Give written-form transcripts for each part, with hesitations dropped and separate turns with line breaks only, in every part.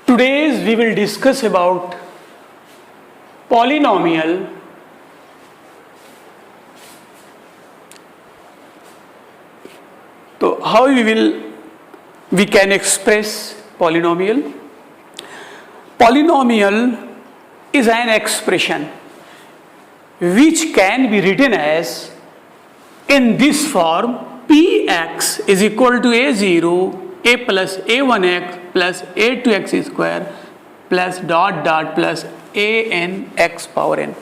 Today we will discuss about polynomial. So how we can express polynomial? Polynomial is an expression which can be written as in this form: px is equal to a0 a plus a1x plus a2x square plus dot dot plus an x power n.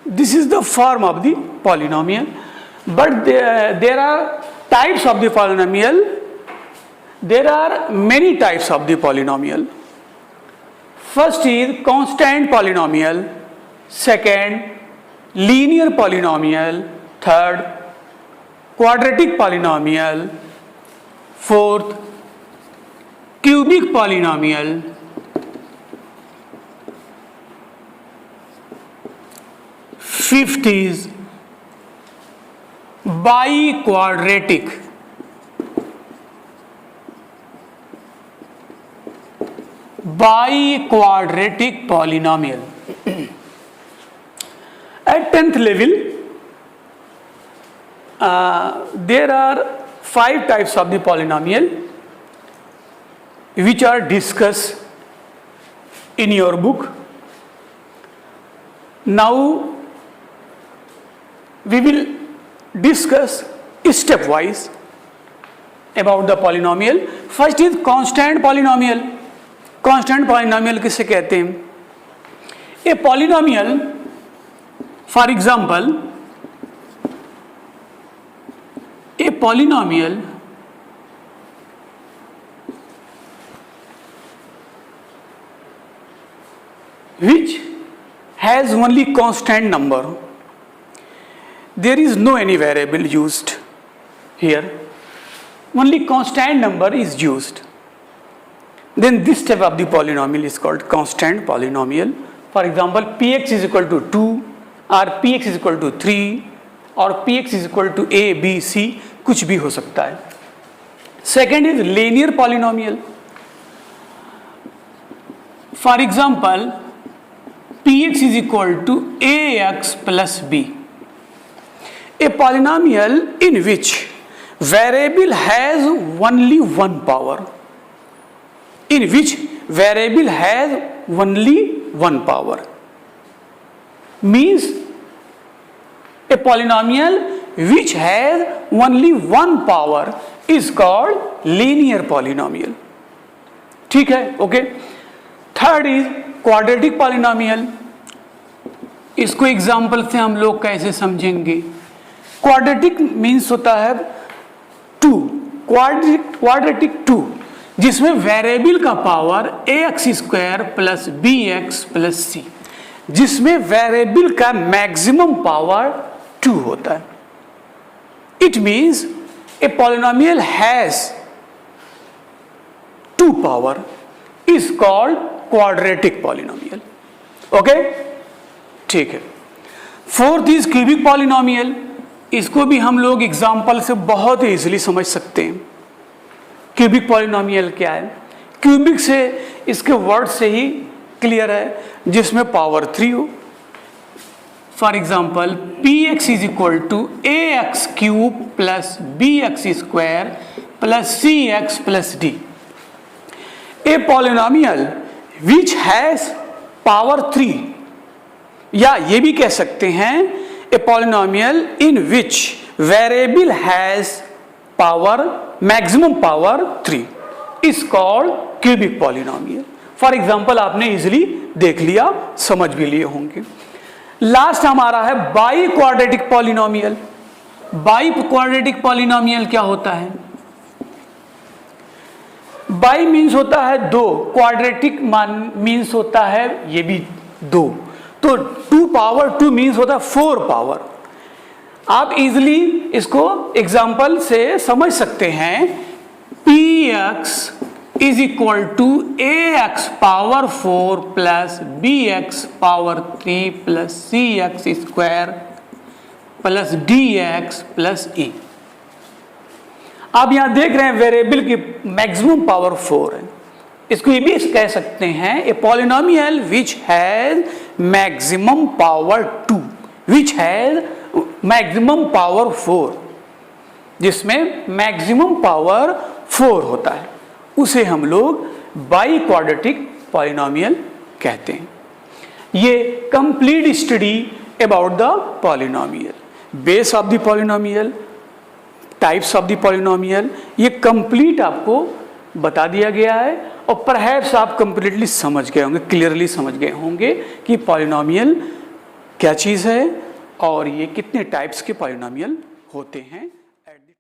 This is the form of the polynomial, but there are types of the polynomial. There are many types of the polynomial. First is constant polynomial, second linear polynomial, third quadratic polynomial, fourth cubic polynomial, fifth is biquadratic, polynomial. At 10th level, there are 5 types of the polynomial which are discussed in your book. Now we will discuss stepwise about the polynomial. First is constant polynomial. Constant polynomial किसे कहते हैं? A polynomial, for example, a polynomial which has only constant number, there is no any variable used here, only constant number is used, then this type of the polynomial is called constant polynomial. For example, px is equal to 2 or px is equal to 3 और px is equal to a b c, कुछ भी हो सकता है. Second is linear polynomial. For example, px is equal to ax plus b. A polynomial in which variable has only one power. In which variable has only one power. Means a polynomial which has only one power is called linear polynomial. ठीक है? Okay. Third is quadratic polynomial. इसको example से हम लोग कैसे समझेंगे? Quadratic means होता है 2, क्वाड्रेटिक 2, जिसमें वेरिएबल का power ax square plus bx plus c, जिसमें वेरिएबल का मैक्सिमम पावर 2 होता है. It means a polynomial has 2 power is called quadratic polynomial. Okay, ठीक है. Fourth is cubic polynomial. इसको भी हम लोग एग्जाम्पल से बहुत ही इजीली समझ सकते हैं. क्यूबिक पॉलिनोमियल क्या है? क्यूबिक से इसके वर्ड से ही क्लियर है, जिसमें पावर 3 हो. For example, px is equal to ax cube plus bx square plus cx plus d. A polynomial which has power 3, या ये भी कह सकते हैं a polynomial in which variable has power maximum power 3 is called cubic polynomial. For example आपने easily देख लिया, समझ भी लिए होंगे. लास्ट हमारा है biquadratic polynomial. Biquadratic polynomial क्या होता है? बाई मीन्स होता है 2, क्वाड्रेटिक मीन्स होता है ये भी 2. तो 2 पावर 2 मीन्स होता है 4 पावर. आप इजिली इसको एग्जाम्पल से समझ सकते हैं. px is equal to ax power 4 plus bx power 3 plus cx square plus dx plus e. आप यहां देख रहे हैं वेरिएबल की मैक्सिमम पावर 4 है। इसको ये भी कह सकते हैं a polynomial which has maximum power 2, which has maximum power 4, जिसमें मैक्सिमम पावर 4 होता है, उसे हम लोग बाई क्वाड्रेटिक पॉलिनोमियल कहते हैं। ये complete study about the polynomial, base of the polynomial, types of the polynomial, ये कंप्लीट आपको बता दिया गया है और परहैप्स आप कंप्लीटली समझ गए होंगे, क्लियरली समझ गए होंगे कि पॉलिनोमियल क्या चीज़ है और ये कितने टाइप्स के पॉलिनोमियल होते हैं।